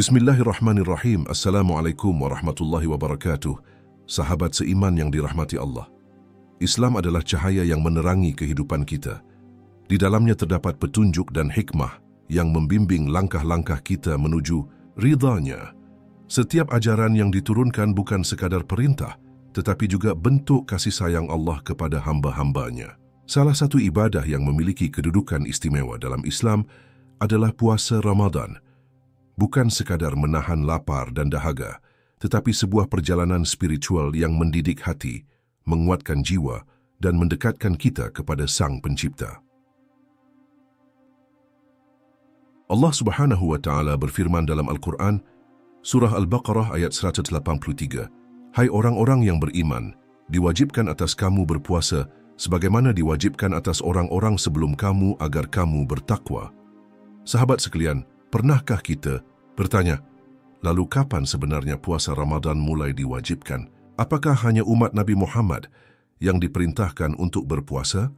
Bismillahirrahmanirrahim. Assalamualaikum warahmatullahi wabarakatuh. Sahabat seiman yang dirahmati Allah. Islam adalah cahaya yang menerangi kehidupan kita. Di dalamnya terdapat petunjuk dan hikmah yang membimbing langkah-langkah kita menuju ridha-Nya. Setiap ajaran yang diturunkan bukan sekadar perintah, tetapi juga bentuk kasih sayang Allah kepada hamba-hambanya. Salah satu ibadah yang memiliki kedudukan istimewa dalam Islam adalah puasa Ramadan. Bukan sekadar menahan lapar dan dahaga, tetapi sebuah perjalanan spiritual yang mendidik hati, menguatkan jiwa, dan mendekatkan kita kepada Sang Pencipta. Allah Subhanahu wa Ta'ala berfirman dalam Al-Quran, Surah Al-Baqarah ayat 183, Hai orang-orang yang beriman, diwajibkan atas kamu berpuasa sebagaimana diwajibkan atas orang-orang sebelum kamu agar kamu bertakwa. Sahabat sekalian, pernahkah kita bertanya, lalu kapan sebenarnya puasa Ramadan mulai diwajibkan? Apakah hanya umat Nabi Muhammad yang diperintahkan untuk berpuasa?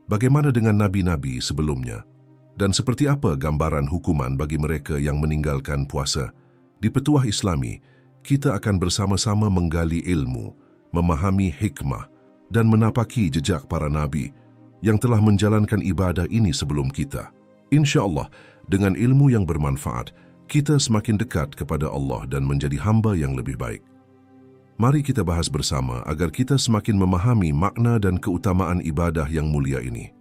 Bagaimana dengan nabi-nabi sebelumnya? Dan seperti apa gambaran hukuman bagi mereka yang meninggalkan puasa? Di Petuah Islami, kita akan bersama-sama menggali ilmu, memahami hikmah, dan menapaki jejak para nabi yang telah menjalankan ibadah ini sebelum kita. Insya Allah, dengan ilmu yang bermanfaat, kita semakin dekat kepada Allah dan menjadi hamba yang lebih baik. Mari kita bahas bersama agar kita semakin memahami makna dan keutamaan ibadah yang mulia ini.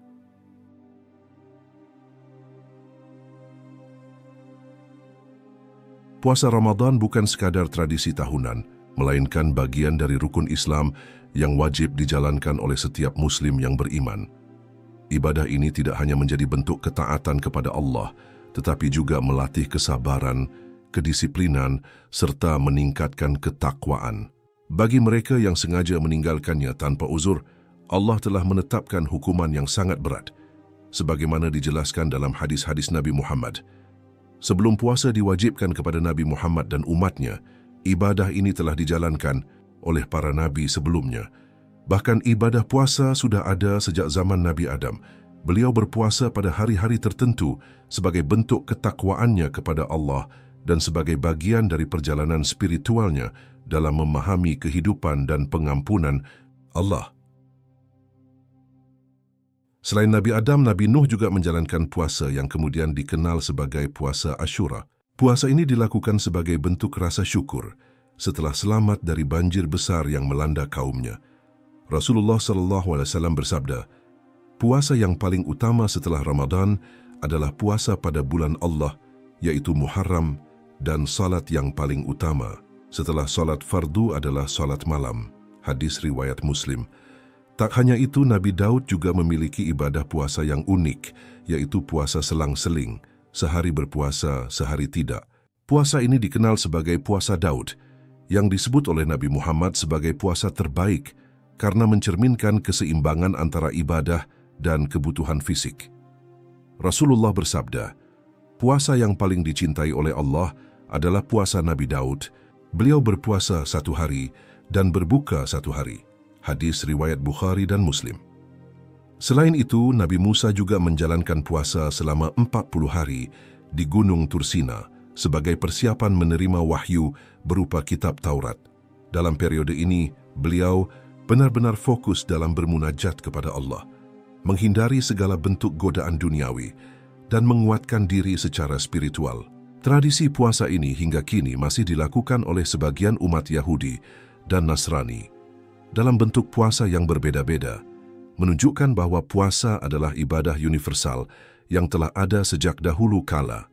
Puasa Ramadan bukan sekadar tradisi tahunan, melainkan bagian dari rukun Islam yang wajib dijalankan oleh setiap Muslim yang beriman. Ibadah ini tidak hanya menjadi bentuk ketaatan kepada Allah, tetapi juga melatih kesabaran, kedisiplinan, serta meningkatkan ketakwaan. Bagi mereka yang sengaja meninggalkannya tanpa uzur, Allah telah menetapkan hukuman yang sangat berat, sebagaimana dijelaskan dalam hadis-hadis Nabi Muhammad. Sebelum puasa diwajibkan kepada Nabi Muhammad dan umatnya, ibadah ini telah dijalankan oleh para nabi sebelumnya. Bahkan ibadah puasa sudah ada sejak zaman Nabi Adam. Beliau berpuasa pada hari-hari tertentu sebagai bentuk ketakwaannya kepada Allah dan sebagai bagian dari perjalanan spiritualnya dalam memahami kehidupan dan pengampunan Allah. Selain Nabi Adam, Nabi Nuh juga menjalankan puasa yang kemudian dikenal sebagai puasa Ashura. Puasa ini dilakukan sebagai bentuk rasa syukur setelah selamat dari banjir besar yang melanda kaumnya. Rasulullah SAW bersabda, puasa yang paling utama setelah Ramadan adalah puasa pada bulan Allah, yaitu Muharram, dan salat yang paling utama setelah salat fardu adalah salat malam. Hadis riwayat Muslim. Tak hanya itu, Nabi Daud juga memiliki ibadah puasa yang unik, yaitu puasa selang-seling, sehari berpuasa, sehari tidak. Puasa ini dikenal sebagai puasa Daud, yang disebut oleh Nabi Muhammad sebagai puasa terbaik karena mencerminkan keseimbangan antara ibadah dan kebutuhan fisik. Rasulullah bersabda, puasa yang paling dicintai oleh Allah adalah puasa Nabi Daud. Beliau berpuasa 1 hari dan berbuka 1 hari. Hadis riwayat Bukhari dan Muslim. Selain itu, Nabi Musa juga menjalankan puasa selama 40 hari di Gunung Tursina sebagai persiapan menerima wahyu berupa kitab Taurat. Dalam periode ini, beliau benar-benar fokus dalam bermunajat kepada Allah, menghindari segala bentuk godaan duniawi, dan menguatkan diri secara spiritual. Tradisi puasa ini hingga kini masih dilakukan oleh sebagian umat Yahudi dan Nasrani dalam bentuk puasa yang berbeda-beda, menunjukkan bahwa puasa adalah ibadah universal yang telah ada sejak dahulu kala.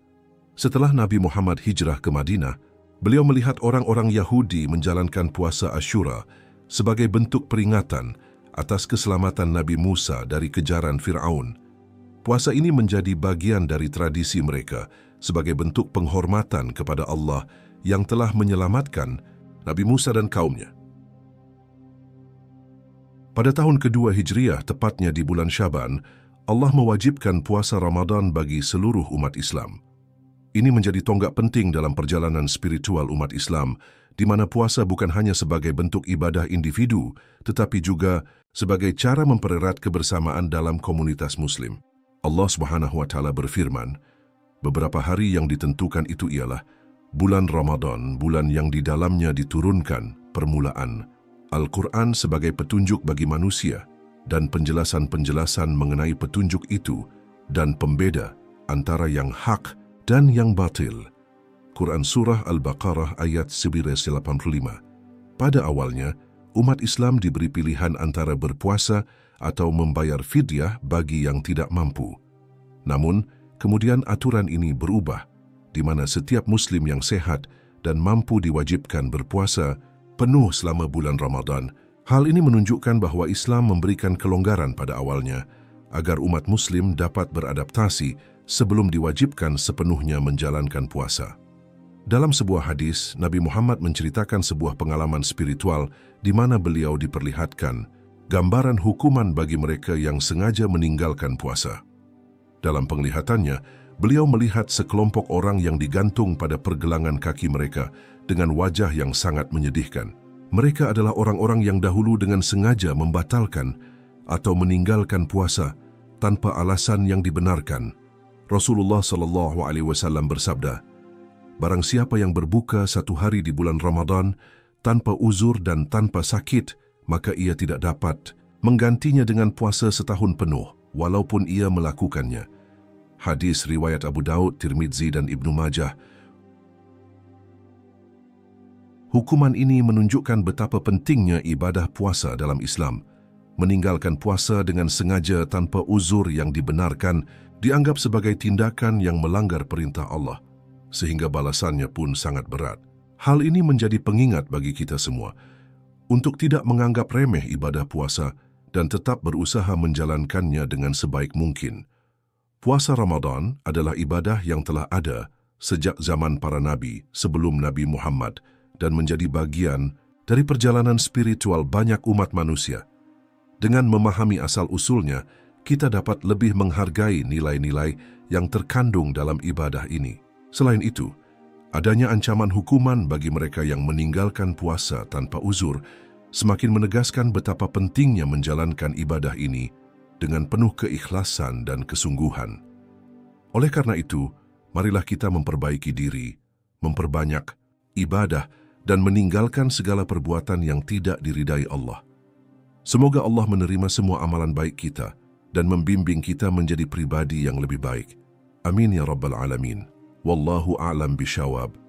Setelah Nabi Muhammad hijrah ke Madinah, beliau melihat orang-orang Yahudi menjalankan puasa Ashura sebagai bentuk peringatan atas keselamatan Nabi Musa dari kejaran Fir'aun. Puasa ini menjadi bagian dari tradisi mereka sebagai bentuk penghormatan kepada Allah yang telah menyelamatkan Nabi Musa dan kaumnya. Pada tahun kedua Hijriah, tepatnya di bulan Syaban, Allah mewajibkan puasa Ramadan bagi seluruh umat Islam. Ini menjadi tonggak penting dalam perjalanan spiritual umat Islam, di mana puasa bukan hanya sebagai bentuk ibadah individu, tetapi juga sebagai cara mempererat kebersamaan dalam komunitas Muslim. Allah Subhanahu wa Ta'ala berfirman, beberapa hari yang ditentukan itu ialah Bulan Ramadan, bulan yang di dalamnya diturunkan permulaan Al-Quran sebagai petunjuk bagi manusia dan penjelasan-penjelasan mengenai petunjuk itu dan pembeda antara yang hak dan yang batil. Quran Surah Al-Baqarah ayat 185. Pada awalnya, umat Islam diberi pilihan antara berpuasa atau membayar fidyah bagi yang tidak mampu. Namun, kemudian aturan ini berubah, di mana setiap Muslim yang sehat dan mampu diwajibkan berpuasa penuh selama bulan Ramadan. Hal ini menunjukkan bahwa Islam memberikan kelonggaran pada awalnya agar umat Muslim dapat beradaptasi sebelum diwajibkan sepenuhnya menjalankan puasa. Dalam sebuah hadis, Nabi Muhammad menceritakan sebuah pengalaman spiritual di mana beliau diperlihatkan gambaran hukuman bagi mereka yang sengaja meninggalkan puasa. Dalam penglihatannya, beliau melihat sekelompok orang yang digantung pada pergelangan kaki mereka dengan wajah yang sangat menyedihkan. Mereka adalah orang-orang yang dahulu dengan sengaja membatalkan atau meninggalkan puasa tanpa alasan yang dibenarkan. Rasulullah SAW bersabda, "Barang siapa yang berbuka satu hari di bulan Ramadan tanpa uzur dan tanpa sakit, maka ia tidak dapat menggantinya dengan puasa setahun penuh, walaupun ia melakukannya." Hadis riwayat Abu Daud, Tirmidzi dan Ibnu Majah. Hukuman ini menunjukkan betapa pentingnya ibadah puasa dalam Islam. Meninggalkan puasa dengan sengaja tanpa uzur yang dibenarkan dianggap sebagai tindakan yang melanggar perintah Allah, sehingga balasannya pun sangat berat. Hal ini menjadi pengingat bagi kita semua untuk tidak menganggap remeh ibadah puasa dan tetap berusaha menjalankannya dengan sebaik mungkin. Puasa Ramadan adalah ibadah yang telah ada sejak zaman para nabi sebelum Nabi Muhammad dan menjadi bagian dari perjalanan spiritual banyak umat manusia. Dengan memahami asal-usulnya, kita dapat lebih menghargai nilai-nilai yang terkandung dalam ibadah ini. Selain itu, adanya ancaman hukuman bagi mereka yang meninggalkan puasa tanpa uzur semakin menegaskan betapa pentingnya menjalankan ibadah ini dengan penuh keikhlasan dan kesungguhan. Oleh karena itu, marilah kita memperbaiki diri, memperbanyak ibadah, dan meninggalkan segala perbuatan yang tidak diridai Allah. Semoga Allah menerima semua amalan baik kita dan membimbing kita menjadi pribadi yang lebih baik. Amin ya Rabbal Alamin. Wallahu a'lam bishawab.